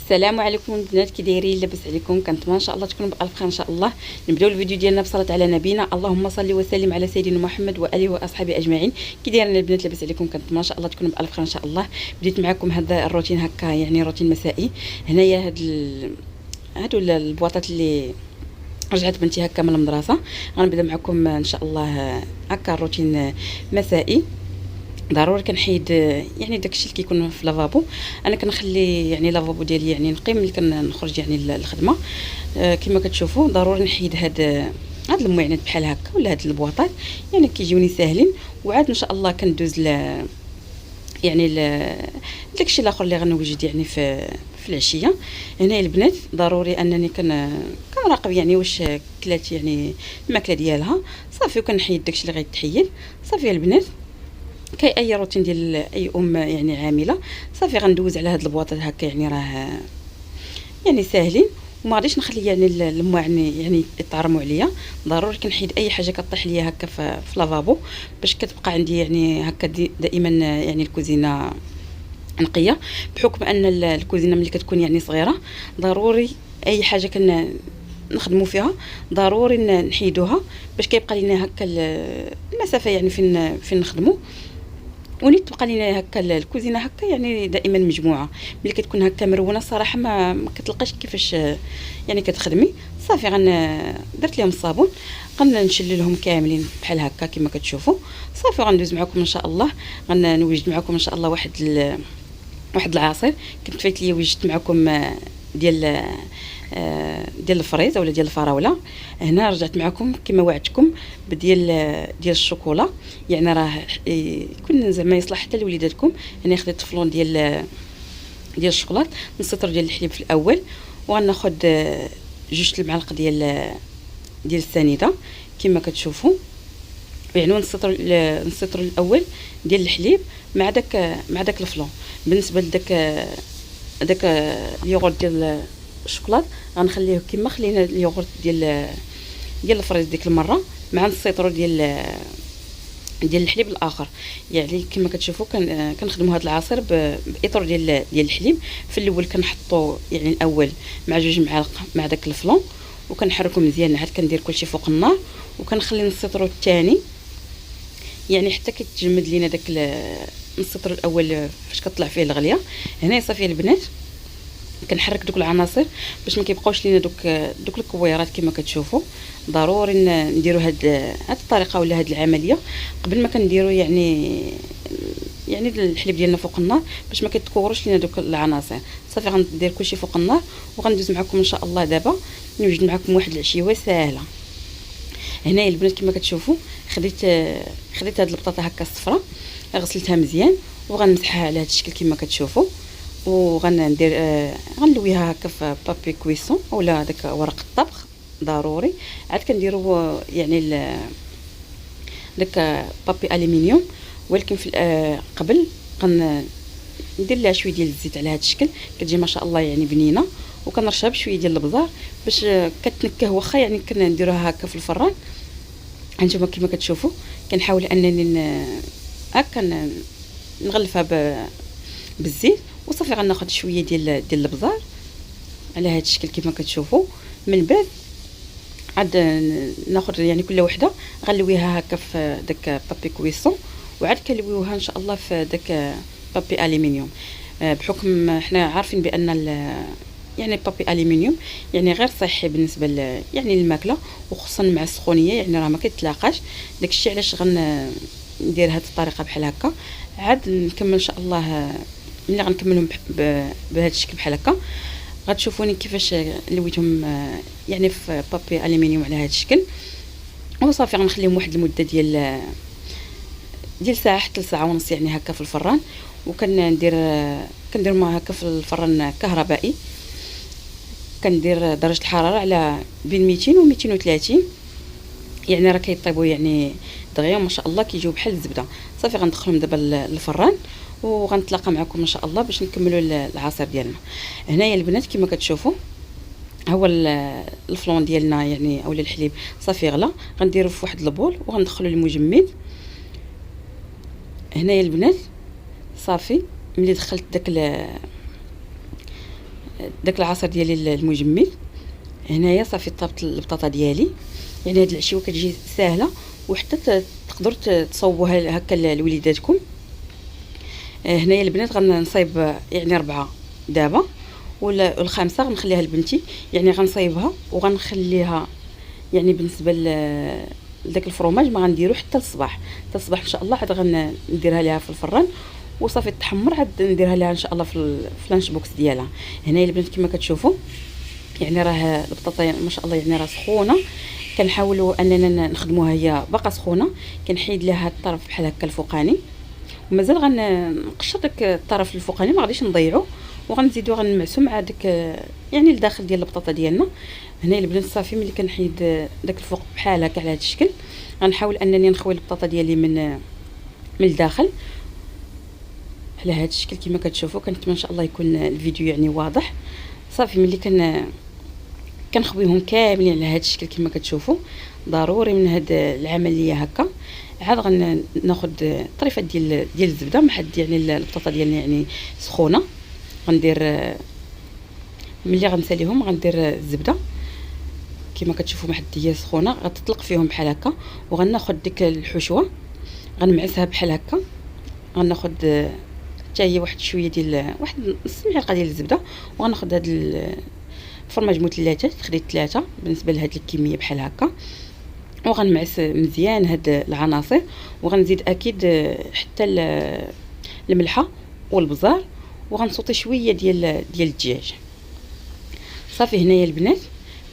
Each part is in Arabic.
السلام عليكم البنات، كي دايرين؟ لاباس عليكم؟ كنتمنى ان شاء الله تكونوا بالف خير ان شاء الله. نبداو الفيديو ديالنا بصلاه على نبينا، اللهم صل وسلم على سيدنا محمد واله واصحابه اجمعين. كي دايرين البنات؟ لاباس عليكم؟ كنتمنى ان شاء الله تكونوا بالف خير ان شاء الله. بديت معكم هذا الروتين هكا، يعني روتين مسائي. هنايا هادو البواطات اللي رجعت بنتي هكا من المدرسه. غنبدا معكم ان شاء الله هكا روتين مسائي. ضروري كنحيد يعني داكشي اللي كيكون في لافابو. انا كنخلي يعني لافابو ديالي يعني نقي ملي كنخرج يعني للخدمه. كما كتشوفوا ضروري نحيد هاد المعينات بحال هكا ولا هاد البواطات، يعني كيجيوني ساهلين. وعاد ان شاء الله كندوز يعني داكشي الاخر اللي غنوجد يعني في العشيه. هنا البنات ضروري انني كنراقب يعني واش كلات يعني الماكله ديالها صافي، وكنحيد داكشي اللي غيتحيد صافي البنات. كاي اي روتين ديال اي يعني عامله صافي غندوز على هاد البواطات هكا، يعني راه يعني ساهلين. وما غاديش نخلي يعني الماعن يعني يتعرموا عليا. ضروري كنحيد اي حاجه كطيح ليا هكا في لافابو، باش كتبقى عندي يعني هكا دائما يعني الكوزينه نقيه. بحكم ان الكوزينه ملي كتكون يعني صغيره ضروري اي حاجه نخدموا فيها ضروري نحيدوها، باش كيبقى لينا هكا المسافه يعني فين نخدموا، ونيت تبقى لينا هكا الكوزينه هكا يعني دائما مجموعه. ملي كتكون هكا مرونه صراحه ما كتلقاش كيفاش يعني كتخدمي. صافي درت لهم الصابون، غنشللهم كاملين بحال هكا كما كتشوفوا. صافي غندوز معكم ان شاء الله، غنوجد معكم ان شاء الله واحد العصير. كنت فايت لي وجدت معكم ديال الفريز اولا ديال الفراوله. هنا رجعت معكم كما وعدتكم ديال الشوكولا، يعني راه يكون زعما يصلح حتى لوليداتكم. هنا خديت طفلون ديال الشوكولات، نص ديال الحليب في الاول، وغناخذ جوج المعالق ديال السنيده كما كتشوفوا. يعني نسطر الاول ديال الحليب مع داك الفلون. بالنسبه لداك اليوغورت ديال الشوكولات غنخليه كما خلينا اليوغورت ديال الفريز ديك المره، مع السيطرو ديال الحليب الاخر. يعني كما كتشوفوا كنخدموا هذا العصير باطر ديال الحليب. في الاول كنحطوا يعني الاول مع جوج معالق مع داك الفلون، وكنحركو مزيان. عاد كندير كلشي فوق النار، وكنخلي السيطرو الثاني يعني حتى كيتجمد لينا داك السطر الاول فاش كطلع فيه الغليه. هنا صافي البنات كنحرك دوك العناصر باش ما كيبقاوش لينا دوك الكويرات كما كتشوفوا. ضروري نديروا هاد الطريقه ولا هاد العمليه قبل ما كنديروا يعني الحليب ديالنا فوق النار، باش ما كيتكوروش لينا دوك العناصر. صافي غندير كلشي فوق النار، وغندوز معكم ان شاء الله. دابا نوجد معكم واحد العشيوه ساهله. هنايا البنات كما كتشوفوا خديت هاد البطاطا هكا الصفراء، غسلتها مزيان وغنمسحها على هاد الشكل كما كتشوفوا. وغندير غنلويها هكا في بابي كويسون اولا داك ورق الطبخ ضروري. عاد كنديروا يعني داك بابي الومنيوم، ولكن في قبل ندير لها شويه ديال الزيت على هاد الشكل، كتجي ما شاء الله يعني بنينه. وكنرشها بشويه ديال البزار باش كتنكه. واخا يعني كنديروها هكا في الفران، هانتوما كما كتشوفوا كنحاول انني هكا نغلفها بالزيت. وصافي غناخذ شويه ديال البزار على هذا الشكل كما كتشوفوا. من بعد عاد ناخذ يعني كل وحده غنلويها هكا في داك بابي كويسون، وعاد كنلويوها ان شاء الله في داك بابي الومنيوم. بحكم حنا عارفين بان يعني بابي الومنيوم يعني غير صحي بالنسبه يعني للماكله، وخصوصا مع السخونيه يعني راه ما كيتلاقاش. داكشي علاش ندير هذه الطريقه بحال هكا. عاد نكمل ان شاء الله ملي غنكملهم بهذا الشكل بحال هكا. غتشوفوني كيفاش لويتهم يعني في بابي الومنيوم على هذا الشكل. وصافي غنخليهم واحد المده ديال ساعه حتى لساعه ونص يعني هكا في الفران. وكندير ما هكا في الفران كهربائي. كندير درجه الحراره على بين 200 و 230، يعني راه كيطيبوا يعني دغيا ما شاء الله كيجيو بحال الزبده. صافي غندخلهم دابا للفران، وغنتلاقى معكم ان شاء الله باش نكملوا العصير ديالنا. هنايا البنات كما كتشوفوا هو الفلون ديالنا يعني اولا الحليب صافي غلا. غنديروا في واحد البول وغندخلوا المجمد. هنايا البنات صافي ملي دخلت داك العصير ديالي المجمد. هنايا صافي طابت البطاطا ديالي. يعني هاد العشيوه كتجي ساهله، وحتى تقدروا تصوبوها هكا لوليداتكم. هنايا البنات غنصايب يعني 4 دابا، ولا الخامسه غنخليها لبنتي. يعني غنصايبها وغنخليها يعني بالنسبه لذاك الفرomage ما غنديرو حتى الصباح. حتى الصباح ان شاء الله عاد غنديرها ليها في الفران وصافي تحمر، عاد نديرها ليها ان شاء الله في الفلانش بوكس ديالها. هنايا البنات كما كتشوفوا يعني راه البطاطا ما شاء الله يعني راه سخونه. كنحاولوا اننا نخدموها هي باقا سخونه. كنحيد لها الطرف بحال هكا الفوقاني، ومازال غنقشر داك الطرف الفوقاني ما غاديش نضيعو، وغنزيدو غنمعسو مع داك يعني الداخل ديال البطاطا ديالنا. هنا البنات صافي ملي كنحيد داك الفوق بحال هكا على هذا الشكل، غنحاول انني نخوي البطاطا ديالي من الداخل على هذا الشكل كما كتشوفوا. كنتمنى ان شاء الله يكون الفيديو يعني واضح. صافي ملي كنخويهم كاملين على هذا الشكل كما كتشوفوا. ضروري من هاد العمليه هكا عاد غناخذ طريفه ديال الزبده مع حد يعني البطاطا ديالنا يعني سخونه. غندير ملي غنساليهم غندير الزبده كما كتشوفوا مع حد هي سخونه، غتطلق فيهم بحال هكا. وغناخذ ديك الحشوه غنمعسها بحال هكا. غناخذ حتى هي واحد شويه ديال واحد نص معلقه ديال الزبده، وغناخذ هاد الفرماج مثلثات. خديت 3 بالنسبه لهاد الكميه بحال هكا، وغنمعس مزيان هاد العناصر. وغنزيد اكيد حتى الملحه والبزار، وغنصوتي شويه ديال الدجاج. صافي هنايا البنات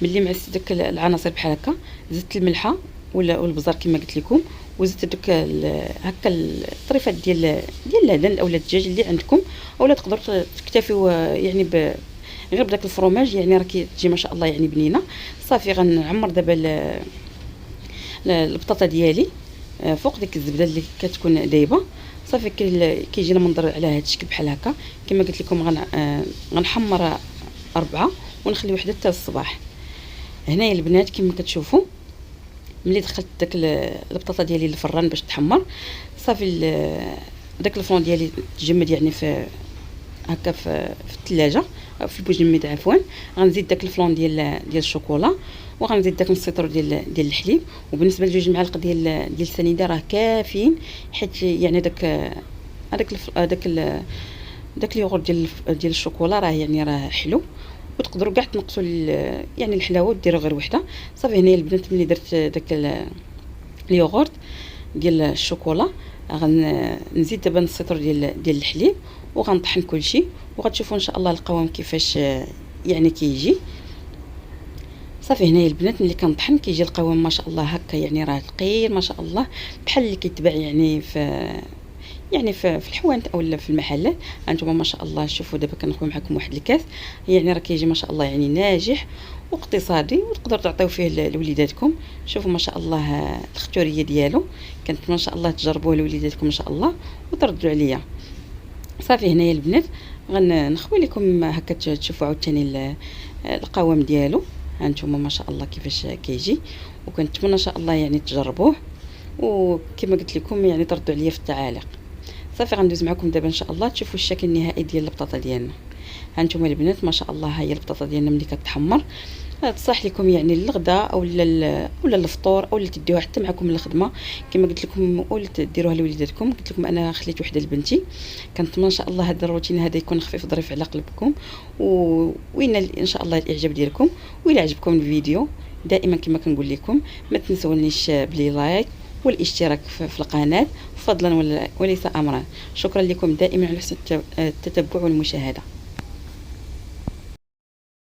ملي معست داك العناصر بحال هكا، زدت الملحه ولا البزار كما قلت لكم، وزدت داك هكا الطريفات ديال اللبن اولا الدجاج اللي عندكم، اولا تقدروا تكتفيوا يعني غير بداك الفرomage. يعني راه كتجي ما شاء الله يعني بنينه. صافي غنعمر دابا البطاطا ديالي فوق ديك الزبده اللي كتكون دايبه. صافي كيجينا منظر على هذا الشكل بحال هكا كما قلت لكم. غنحمر 4 ونخلي وحده حتى الصباح. هنايا البنات كما كتشوفوا ملي دخلت داك البطاطا ديالي للفران باش تحمر، صافي داك الفرون ديالي تجمد يعني في هكا في الثلاجه أو في المجمد عفوا. غنزيد داك الفلون ديال الشوكولا، وغنزيد داك نص لتر ديال الحليب. وبالنسبه لجوج معالق ديال السنيده راه كافيين، حيت يعني داك اليوغورت ديال الشوكولا راه يعني راه حلو. وتقدروا كاع تنقصوا يعني الحلاوه وديروا غير وحده. صافي هنا البنات ملي درت داك اليوغورت ديال الشوكولا، غنزيد دابا نص لتر ديال الحليب، وغنطحن كلشي. وغتشوفوا ان شاء الله القوام كيفاش يعني كيجي. صافي هنايا البنات ملي كنطحن كيجي القوام ما شاء الله هكا، يعني راه ثقيل ما شاء الله بحال اللي كيتباع يعني في الحوانت اولا في المحلات. انتم ما شاء الله شوفوا دابا كنخوي معكم واحد الكاس، يعني راه كيجي ما شاء الله يعني ناجح واقتصادي، وتقدروا تعطيو فيه لوليداتكم. شوفوا ما شاء الله الختوريه ديالو. كنتمنى ان شاء الله تجربوه لوليداتكم ان شاء الله وتردوا عليا. صافي هنايا البنات غنخوي لكم هكا تشوفوا عاوتاني القوام ديالو. هانتوما ما شاء الله كيفاش كيجي، وكنتمنى ان شاء الله يعني تجربوه، وكما قلت لكم يعني تردوا عليا في التعاليق. صافي غندوز معكم دابا ان شاء الله تشوفوا الشكل النهائي ديال البطاطا ديالنا. هانتوما البنات ما شاء الله هي البطاطا ديالنا ملي كتحمر تصح لكم يعني للغداء ولا الفطور، اولا تديوها حتى معكم للخدمه كما قلت لكم، اولا ديروها لوليداتكم. قلت لكم انا خليت وحده لبنتي. كنتمنى ان شاء الله هذا الروتين هذا يكون خفيف ظريف على قلبكم، وينال ان شاء الله الاعجاب ديالكم. وإلا عجبكم الفيديو دائما كما كنقول لكم ما تنسونيش بلي لايك والاشتراك في القناه فضلا وليس امرا. شكرا لكم دائما على حسن التتبع والمشاهده.